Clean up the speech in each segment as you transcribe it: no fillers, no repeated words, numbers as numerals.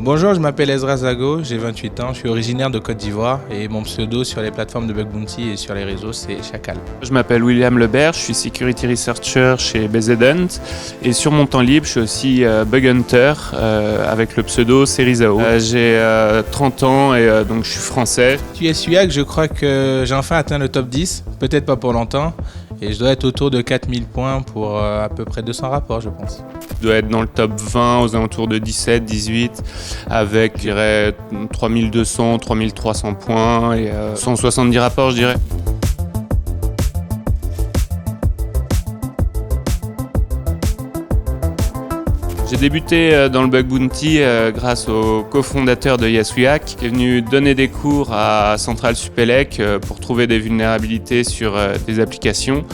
Bonjour, je m'appelle Ezra Zago, j'ai 28 ans, je suis originaire de Côte d'Ivoire et mon pseudo sur les plateformes de Bug Bounty et sur les réseaux c'est Chacal. Je m'appelle William Lebert, je suis Security Researcher chez BZ Hunt et sur mon temps libre je suis aussi Bug Hunter avec le pseudo Serizao. J'ai 30 ans et donc je suis français. Tu es SUAC, je crois que j'ai enfin atteint le top 10, peut-être pas pour longtemps. Et je dois être autour de 4000 points pour à peu près 200 rapports, je pense. Je dois être dans le top 20, aux alentours de 17, 18, avec, je dirais, 3200, 3300 points et 170 rapports, je dirais. J'ai débuté dans le Bug Bounty grâce au cofondateur de YesWeHack qui est venu donner des cours à Central Supélec pour trouver des vulnérabilités sur des applications.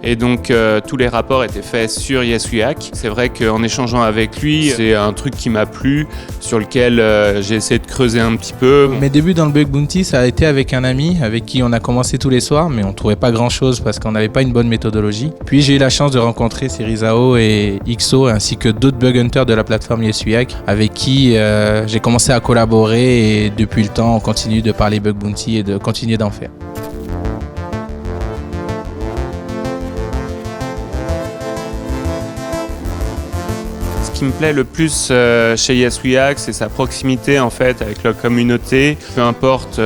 Et donc tous les rapports étaient faits sur YesWeHack. C'est vrai qu'en échangeant avec lui, c'est un truc qui m'a plu, sur lequel j'ai essayé de creuser un petit peu. Mes débuts dans le Bug Bounty, ça a été avec un ami avec qui on a commencé tous les soirs, mais on ne trouvait pas grand-chose parce qu'on n'avait pas une bonne méthodologie. Puis j'ai eu la chance de rencontrer Serizao et XO ainsi que d'autres bug hunters de la plateforme YesWeHack avec qui j'ai commencé à collaborer et depuis le temps on continue de parler Bug Bounty et de continuer d'en faire. Ce qui me plaît le plus chez YesWeHack, c'est sa proximité en fait avec la communauté. Peu importe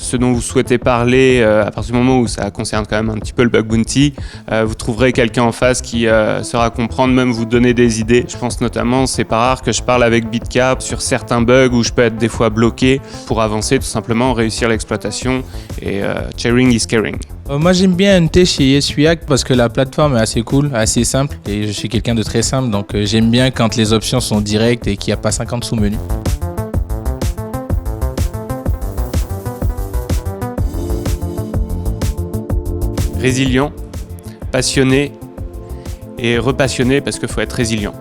ce dont vous souhaitez parler, à partir du moment où ça concerne quand même un petit peu le Bug Bounty, vous trouverez quelqu'un en face qui saura comprendre, même vous donner des idées. Je pense notamment, c'est pas rare que je parle avec BitCap sur certains bugs où je peux être des fois bloqué pour avancer, tout simplement réussir l'exploitation et sharing is caring. Moi j'aime bien hunter chez YesWeHack parce que la plateforme est assez cool, assez simple et je suis quelqu'un de très simple donc j'aime bien quand les options sont directes et qu'il n'y a pas 50 sous-menus. Résilient, passionné et repassionné parce qu'il faut être résilient.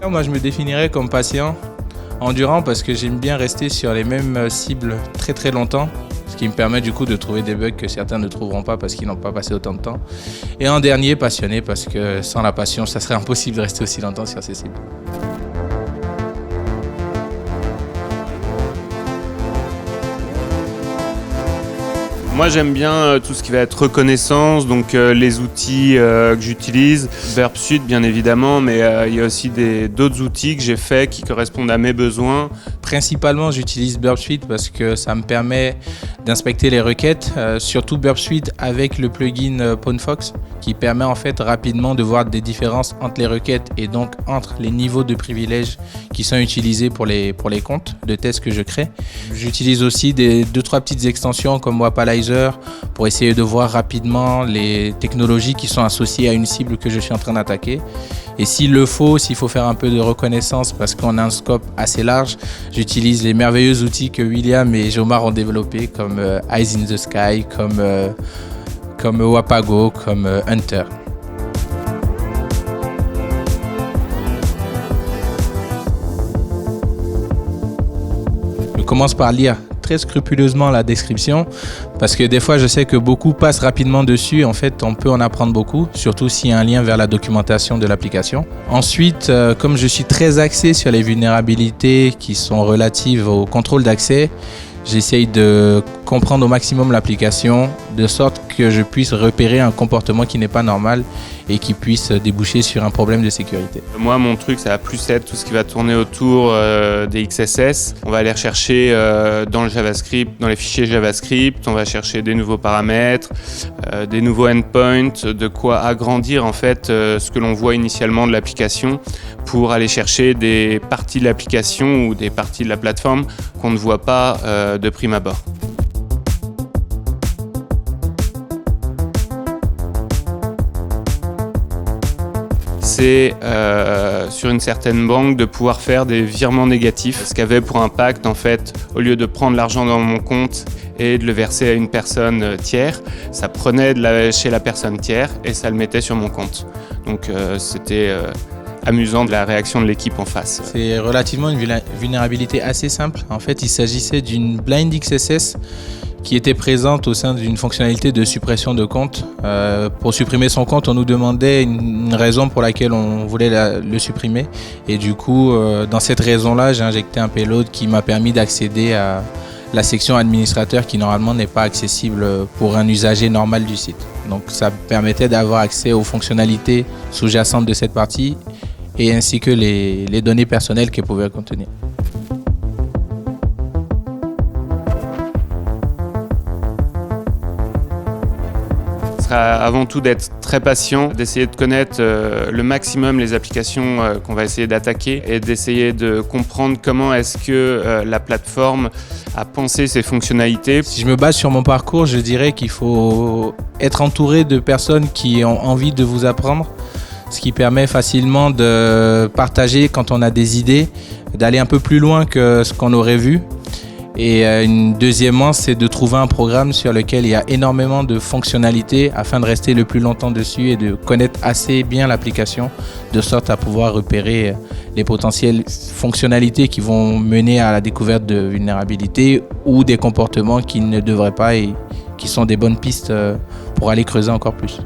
Moi je me définirais comme patient, endurant parce que j'aime bien rester sur les mêmes cibles très très longtemps, ce qui me permet du coup de trouver des bugs que certains ne trouveront pas parce qu'ils n'ont pas passé autant de temps. Et en dernier, passionné parce que sans la passion, ça serait impossible de rester aussi longtemps sur ces cibles. Moi j'aime bien tout ce qui va être reconnaissance, donc les outils que j'utilise, Burp Suite bien évidemment, mais il y a aussi d'autres outils que j'ai faits qui correspondent à mes besoins. Principalement j'utilise Burp Suite parce que ça me permet d'inspecter les requêtes, surtout Burp Suite avec le plugin PwnFox qui permet en fait rapidement de voir des différences entre les requêtes et donc entre les niveaux de privilèges qui sont utilisés pour les comptes de tests que je crée. J'utilise aussi 2-3 petites extensions comme Wapalizer pour essayer de voir rapidement les technologies qui sont associées à une cible que je suis en train d'attaquer. Et s'il faut faire un peu de reconnaissance parce qu'on a un scope assez large, j'utilise les merveilleux outils que William et Jomar ont développés comme Eyes in the Sky, comme Wapago, comme Hunter. Je commence par lire très scrupuleusement la description parce que des fois je sais que beaucoup passent rapidement dessus. En fait on peut en apprendre beaucoup, surtout s'il y a un lien vers la documentation de l'application. Ensuite comme je suis très axé sur les vulnérabilités qui sont relatives au contrôle d'accès, j'essaye de comprendre au maximum l'application de sorte que je puisse repérer un comportement qui n'est pas normal et qui puisse déboucher sur un problème de sécurité. Moi, mon truc, ça va plus être tout ce qui va tourner autour des XSS. On va aller rechercher dans le JavaScript, dans les fichiers JavaScript, on va chercher des nouveaux paramètres, des nouveaux endpoints, de quoi agrandir en fait ce que l'on voit initialement de l'application pour aller chercher des parties de l'application ou des parties de la plateforme qu'on ne voit pas de prime abord. C'est sur une certaine banque de pouvoir faire des virements négatifs, ce qui avait pour impact en fait, au lieu de prendre l'argent dans mon compte et de le verser à une personne tiers, ça prenait chez la personne tiers et ça le mettait sur mon compte. Donc c'était amusant de la réaction de l'équipe en face. C'est relativement une vulnérabilité assez simple. En fait, il s'agissait d'une blind XSS qui était présente au sein d'une fonctionnalité de suppression de compte. Pour supprimer son compte, on nous demandait une raison pour laquelle on voulait le supprimer. Et du coup, dans cette raison-là, j'ai injecté un payload qui m'a permis d'accéder à la section administrateur qui normalement n'est pas accessible pour un usager normal du site. Donc ça permettait d'avoir accès aux fonctionnalités sous-jacentes de cette partie et ainsi que les données personnelles qu'elle pouvait contenir. Avant tout d'être très patient, d'essayer de connaître le maximum les applications qu'on va essayer d'attaquer et d'essayer de comprendre comment est-ce que la plateforme a pensé ses fonctionnalités. Si je me base sur mon parcours, je dirais qu'il faut être entouré de personnes qui ont envie de vous apprendre, ce qui permet facilement de partager quand on a des idées, d'aller un peu plus loin que ce qu'on aurait vu. Et deuxièmement, c'est de trouver un programme sur lequel il y a énormément de fonctionnalités afin de rester le plus longtemps dessus et de connaître assez bien l'application de sorte à pouvoir repérer les potentielles fonctionnalités qui vont mener à la découverte de vulnérabilités ou des comportements qui ne devraient pas et qui sont des bonnes pistes pour aller creuser encore plus.